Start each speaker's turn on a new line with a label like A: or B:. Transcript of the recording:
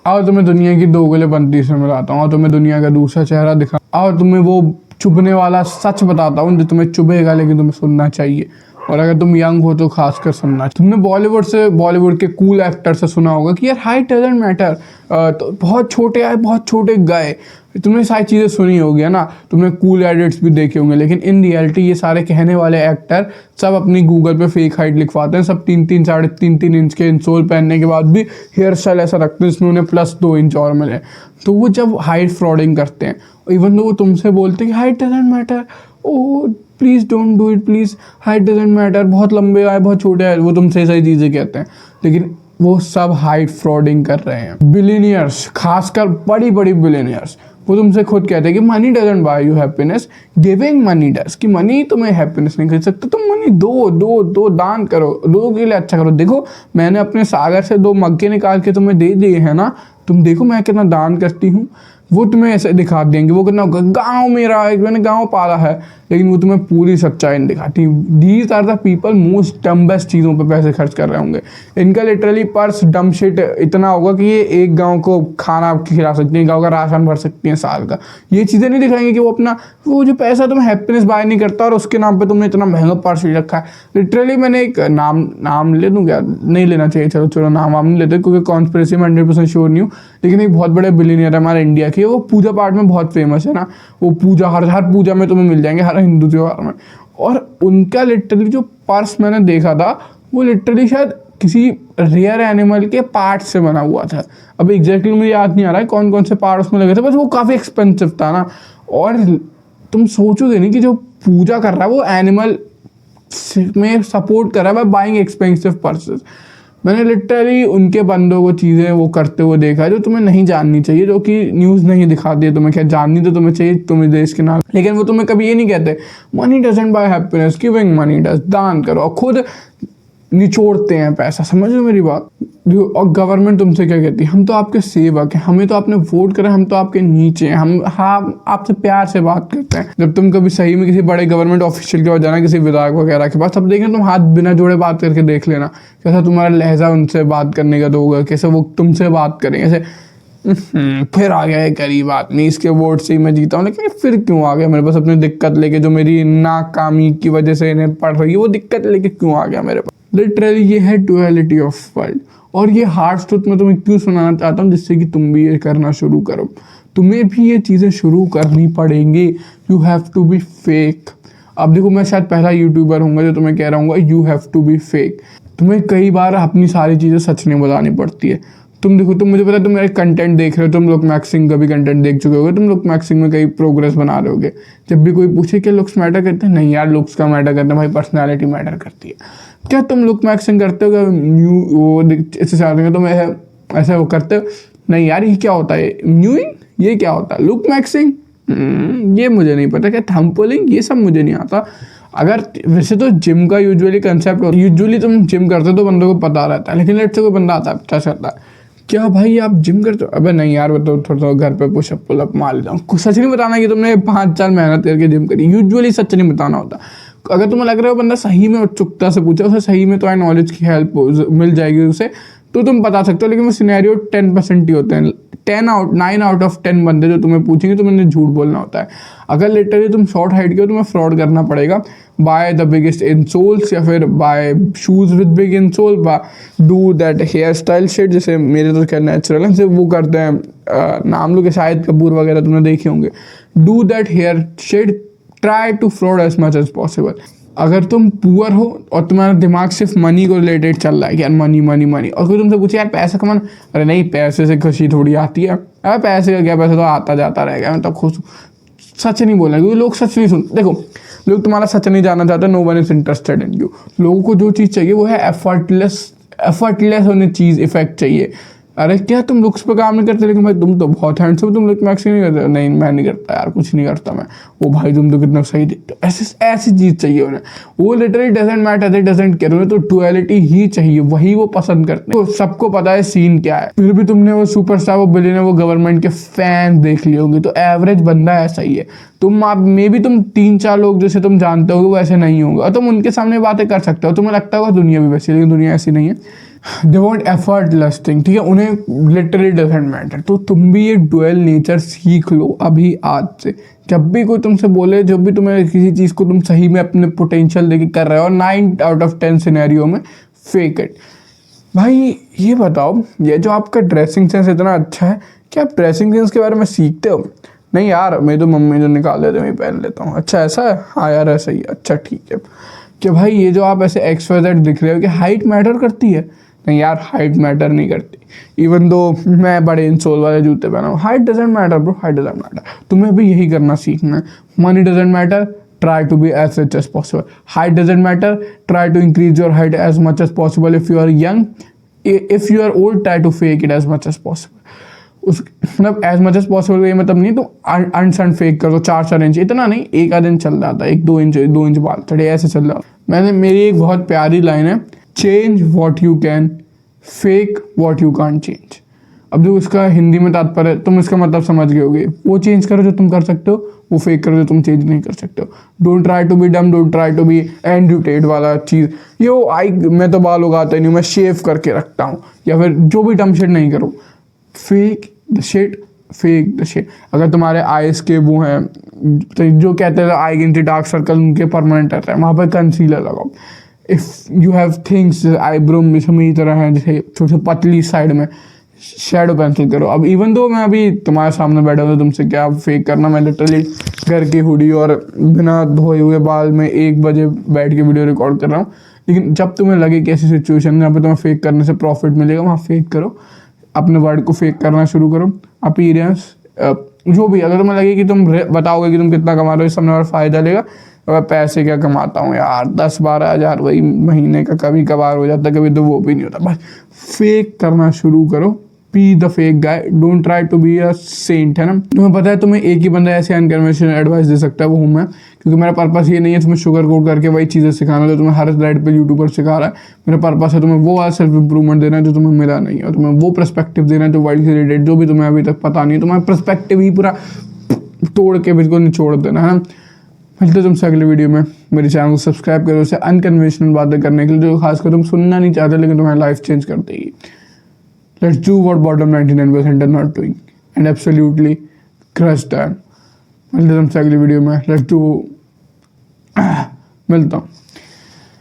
A: आओ तुम्हें दुनिया की दोगलेपंती से मिलाता हूँ, आओ तुम्हें दुनिया का दूसरा चेहरा दिखा, आओ तुम्हें वो चुभने वाला सच बताता हूँ जो तुम्हें चुभेगा लेकिन तुम्हें सुनना चाहिए। और अगर तुम यंग हो तो खासकर सुनना। तुमने बॉलीवुड के कूल एक्टर से सुना होगा कि यार हाइट डजंट मैटर, तो बहुत छोटे आए बहुत छोटे गए। तुमने सारी चीज़ें सुनी होगी है ना, तुमने कूल एडिट्स भी देखे होंगे, लेकिन इन रियलिटी ये सारे कहने वाले एक्टर सब अपनी गूगल पे फेक हाइट लिखवाते हैं। सब 3-3 साढ़े 3-3 इंच के इंसोल पहनने के बाद भी हेयर स्टाइल ऐसा रखते हैं जिसमें उन्हें +2 इंच और मिले। तो वो जब हाइट फ्रॉडिंग करते हैं, इवन तो वो तुमसे बोलते हैं कि height doesn't matter, O please don't do it, please height doesn't matter, बहुत लंबे आए बहुत छोटे आए, वो तुमसे सही चीज़ें कहते हैं, लेकिन वो सब हाइट फ्रॉडिंग कर रहे हैं। बिलियनियर्स, खासकर बड़ी बड़ी बिलियनियर्स, वो तुमसे खुद कहते हैं कि money doesn't buy you happiness, giving money does, कि मनी तुम्हें हैप्पीनेस नहीं खरीद सकता, तुम मनी दो दान करो, लोगों के लिए अच्छा करो। देखो मैंने अपने सागर से 2 मग्गे निकाल के तुम्हें दे दिए हैं ना, तुम देखो मैं कितना दान करती हूँ। वो तुम्हें ऐसे दिखा देंगे, वो कितना गाँव मेरा है, मैंने गाँव पाला है, लेकिन वो तुम्हें पूरी सच्चाई नहीं दिखाती। These are the people most dumbest चीज़ों पे पैसे खर्च कर रहे होंगे। इनका लिटरली पर्स डम शिट इतना होगा कि ये एक गांव को खाना खिला सकती हैं, गांव का राशन भर सकती हैं साल का। ये चीज़ें नहीं दिखाएंगे कि वो अपना वो जो पैसा तुम्हें हैप्पीनेस बाय नहीं करता और उसके नाम पर तुमने इतना महंगा पर्स ले रखा है। लिटरली मैंने एक नाम ले दूँ क्या, नहीं लेना चाहिए, चलो नाम नहीं लेते क्योंकि कॉन्स्पिरेसी में 100% श्योर नहीं हूँ, लेकिन एक बहुत बड़े बिलियनियर है हमारे इंडिया के, वो पूजा पाठ में बहुत फेमस है ना, वो पूजा हर पूजा में तुम्हें मिल जाएंगे, हर हिंदू त्योहार में। और उनका लिटरली जो पर्स मैंने देखा था वो लिटरली शायद किसी रेयर एनिमल के पार्ट से बना हुआ था। अब एग्जैक्टली मुझे याद नहीं आ रहा है कौन कौन से पार्ट उसमें लगे थे, बस वो काफ़ी एक्सपेंसिव था ना। और तुम सोचोगे नहीं कि जो पूजा कर रहा है वो एनिमल में सपोर्ट कर रहा है बाय बाइंग एक्सपेंसिव पर्सेस। मैंने लिटरली उनके बंदों को चीज़ें वो करते हुए देखा है जो तुम्हें नहीं जाननी चाहिए, जो कि न्यूज़ नहीं दिखाती है। तुम्हें क्या जाननी तो तुम्हें चाहिए, तुम्हें देश के नाम, लेकिन वो तुम्हें कभी ये नहीं कहते money doesn't buy happiness, giving money does, दान करो, और खुद निचोड़ते हैं पैसा। समझ लो मेरी बात। और गवर्नमेंट तुमसे क्या कहती है, हम तो आपके सेवक हैं, हमें तो आपने वोट करा, हम तो आपके नीचे हैं, हम हाँ आपसे प्यार से बात करते हैं। जब तुम कभी सही में किसी बड़े गवर्नमेंट ऑफिशियल के पास जाना, किसी विधायक वगैरह के पास, तब देखें तुम हाथ बिना जोड़े बात करके देख लेना कैसा तुम्हारा लहजा उनसे बात करने का तो होगा, कैसे वो तुमसे बात करें ऐसे। फिर आ गया एक गरीब आदमी, इसके वोट से ही मैं जीता हूँ, लेकिन फिर क्यों आ गया मेरे पास अपनी दिक्कत लेके, जो मेरी नाकामी की वजह से इन्हें पढ़ रही है वो दिक्कत लेके क्यों आ गया मेरे पास। लिटरली ये है डुअलिटी ऑफ वर्ल्ड। और ये हार्ड ट्रुथ मैं तुम्हें क्यों सुनाना चाहता हूँ, जिससे कि तुम भी ये करना शुरू करो। तुम्हें भी ये चीज़ें शुरू करनी पड़ेंगी। You have to be fake. अब देखो मैं शायद पहला यूट्यूबर हूँगा जो तुम्हें कह रहा हूँ you have to be fake. तुम्हें कई बार अपनी सारी चीज़ें सच नहीं बतानी पड़ती है। तुम देखो, तुम मुझे पता है तुम मेरे कंटेंट देख रहे हो, तुम लोग मैक्सिंग का भी कंटेंट देख चुके होगे, तुम लोग मैक्सिंग में कई प्रोग्रेस बना रहे होगे। जब भी कोई पूछे क्या लुक्स मैटर करते हैं, नहीं यार लुक्स का मैटर करता है भाई, पर्सनैलिटी मैटर करती है। क्या तुम लुक मैक्सिंग करते हो, न्यू वो ऐसे चाहते तुम ऐसे वो करते हो, नहीं यार ये क्या होता है, न्यूइंग ये क्या होता है, लुक मैक्सिंग ये मुझे नहीं पता, क्या थंब पुलिंग ये सब मुझे नहीं आता। अगर वैसे तो जिम का यूजुअली कंसेप्ट होता है, यूजुअली तुम जिम करते हो तो बंदों को पता रहता है, लेकिन लेट से कोई बंदा आता है पता चलता है क्या भाई आप जिम करते हो, अबे नहीं यार बताओ थोड़ा घर पे पुशअप पुलअप मार लेता हूँ। सच नहीं बताना कि तुमने 5 साल मेहनत करके जिम करी, यूजुअली सच नहीं बताना होता। अगर तुम्हें लग रहा है बंदा सही में उत्सुकता से पूछे, उसे सही में तो नॉलेज की हेल्प मिल जाएगी उसे, तो तुम बता सकते हो। लेकिन वो सिनेरियो 10% ही होते हैं। 9 आउट ऑफ 10 बंदे जो तुम्हें पूछेंगे तुमने झूठ बोलना होता है। अगर लिटरली तुम शॉर्ट हाइट के हो तुम्हें फ्रॉड करना पड़ेगा बाय द बिगेस्ट इंसोल्स, या फिर buy shoes with big insole, buy do that hair style shade, जैसे मेरे तो क्या नेचुरल है, वो करते हैं नाम लो के शाहिद कपूर वगैरह तुमने देखे होंगे। Do that hair shade, try to fraud as much as possible. अगर तुम पुअर हो और तुम्हारा दिमाग सिर्फ मनी को रिलेटेड चल रहा है कि यार मनी मनी मनी, और कोई तुमसे पूछे यार पैसा कमाना, अरे नहीं पैसे से खुशी थोड़ी आती है, अरे पैसे का क्या, पैसा तो आता जाता रहेगा, मैं तो खुश हूँ। सच नहीं बोलना क्योंकि लोग सच नहीं सुन, देखो लोग तुम्हारा सच नहीं जानना चाहते, no one is interested in you. लोगों को जो चीज़ चाहिए वो है एफर्टलेस होने चीज़, इफेक्ट चाहिए। अरे क्या तुम लुक्स पे काम नहीं करते, लेकिन भाई तुम तो बहुत हैंडसम, तुम लुक मैक्सिंग नहीं करते, नहीं मैं नहीं करता यार, कुछ नहीं करता मैं, वो भाई तुम तो कितना सही दिखते हो, ऐसी चीज़ चाहिए उन्हें। वो literally doesn't matter, they doesn't care, उन्हें तो डुअलिटी ही चाहिए, वही वो पसंद करते हैं। तो सबको पता है सीन क्या है, फिर भी तुमने वो सुपरस्टार, वो बिलियनर, वो गवर्नमेंट के फैन देख लिए होंगे। तो एवरेज बंदा ऐसा ही है। तुम आप मे भी तुम 3-4 लोग जैसे तुम जानते हो वो ऐसे नहीं होंगे, और तुम उनके सामने बातें कर सकते हो, तुम्हें लगता होगा दुनिया भी वैसी, लेकिन दुनिया ऐसी नहीं है। दे वॉन्ट एफर्टलेस थिंग, ठीक है, उन्हें लिटरली डजेंट मैटर। तो तुम भी ये डुअल नेचर सीख लो अभी आज से। जब भी कोई तुमसे बोले, जब भी तुम्हें किसी चीज़ को तुम सही में अपने पोटेंशियल देके कर रहे हो, 9 आउट ऑफ 10 सिनेरियो में फेक इट। भाई ये बताओ, ये जो आपका ड्रेसिंग सेंस इतना अच्छा है, क्या आप ड्रेसिंग सेंस के बारे में सीखते हो? नहीं यार, मैं तो मम्मी जो निकाल देते मैं पहन लेता हूँ। अच्छा ऐसा है, हाँ यार ऐसा ही, अच्छा ठीक है। कि भाई ये जो आप ऐसे XYZ दिख रहे हो, कि हाइट मैटर करती है? नहीं यार, हाइट मैटर नहीं करती। इवन दो मैं बड़े इंसोल वाले जूते पहना हूँ, height doesn't matter bro, height doesn't matter. तुम्हें भी यही करना सीखना है। Money doesn't matter, try to be as rich as possible. Height doesn't matter, try to increase your height as much as possible if you are young. If you are old, try to fake it as much as possible. उस मतलब as much as possible, ये मतलब नहीं तुम अनसन fake कर दो 4-4 inch, इतना नहीं, एक आध दिन चल जाता है, 1-2 इंच बाल चढ़े ऐसे चल रहा। मैंने, मेरी एक बहुत प्यारी लाइन है, change what you can, fake what you can't change. अब जो इसका हिंदी में तात्पर्य, तुम इसका मतलब समझ गए होगे। वो चेंज करो जो तुम कर सकते हो, वो फेक करो जो तुम चेंज नहीं कर सकते हो। Don't try to be dumb, don't try to be Andrew Tate वाला चीज़। ये आई मैं तो बाल उगाता नहीं, मैं शेव करके रखता हूँ, या फिर जो भी डम शिट नहीं करो। Fake the shit, fake the shit. अगर तुम्हारे आइज के वो हैं तो जो कहते हैं आई गिनती डार्क सर्कल उनके परमानेंट रहता है, वहाँ पर कंसीलर लगाओ। If you have things eyebrow में मेरी तरह है, जैसे छोटे पतली साइड में, शेडो पेंसिल करो। अब इवन दो मैं अभी तुम्हारे सामने बैठा हूँ, तुमसे क्या फेक करना, मैं लिटरली घर की हुडी और बिना धोए हुए बाल में 1 बजे बैठ के वीडियो रिकॉर्ड कर रहा हूँ। लेकिन जब तुम्हें लगे कि ऐसी सिचुएशन जहाँ पे तुम्हें फेक करने से प्रॉफिट मिलेगा, वहाँ फेक करो, अपने वर्ड को फेक करना शुरू करो। अपीयरेंस जो भी, अगर तुम्हें लगे कि तुम बताओगे कि तुम कितना कमा रहे हो, सामने वाला फ़ायदा लेगा। अब पैसे क्या कमाता हूँ यार, 10-12 हज़ार वही महीने का, कभी कभार हो जाता, कभी तो वो भी नहीं होता। बस फेक करना शुरू करो, be the fake guy, don't try to be a saint, है ना। तुम्हें पता है तुम्हें एक ही बंदा ऐसे अनकन्वेंशनल एडवाइस दे सकता है, वो हूँ मैं। क्योंकि मेरा पर्पस ये नहीं है तुम्हें शुगर कोट करके वही चीज़ें सिखाना जो तुम्हें हर स्लाइड पे यूट्यूबर सिखा रहा है। मेरा पर्पस है तुम्हें वो वाला सेल्फ इंप्रूवमेंट देना है जो तुम्हें मिला नहीं है, और तुम्हें वो पर्सपेक्टिव देना है जो वर्ल्ड से रिलेटेड, जो भी तुम्हें अभी तक पता नहीं है। तुम्हारा पर्सपेक्टिव ही पूरा तोड़ के बिल्कुल निचोड़ देना, है ना। मिलते तुमसे अगले वीडियो में। मेरे चैनल को सब्सक्राइब करो, उसे अनकन्वेंशनल बातें करने के लिए जो खासकर तुम सुनना नहीं चाहते लेकिन तुम्हारी लाइफ चेंज कर देगी। Let's do what bottom 99% are not doing and absolutely crush them. मिलते तुमसे अगली वीडियो में। मिलता हूँ।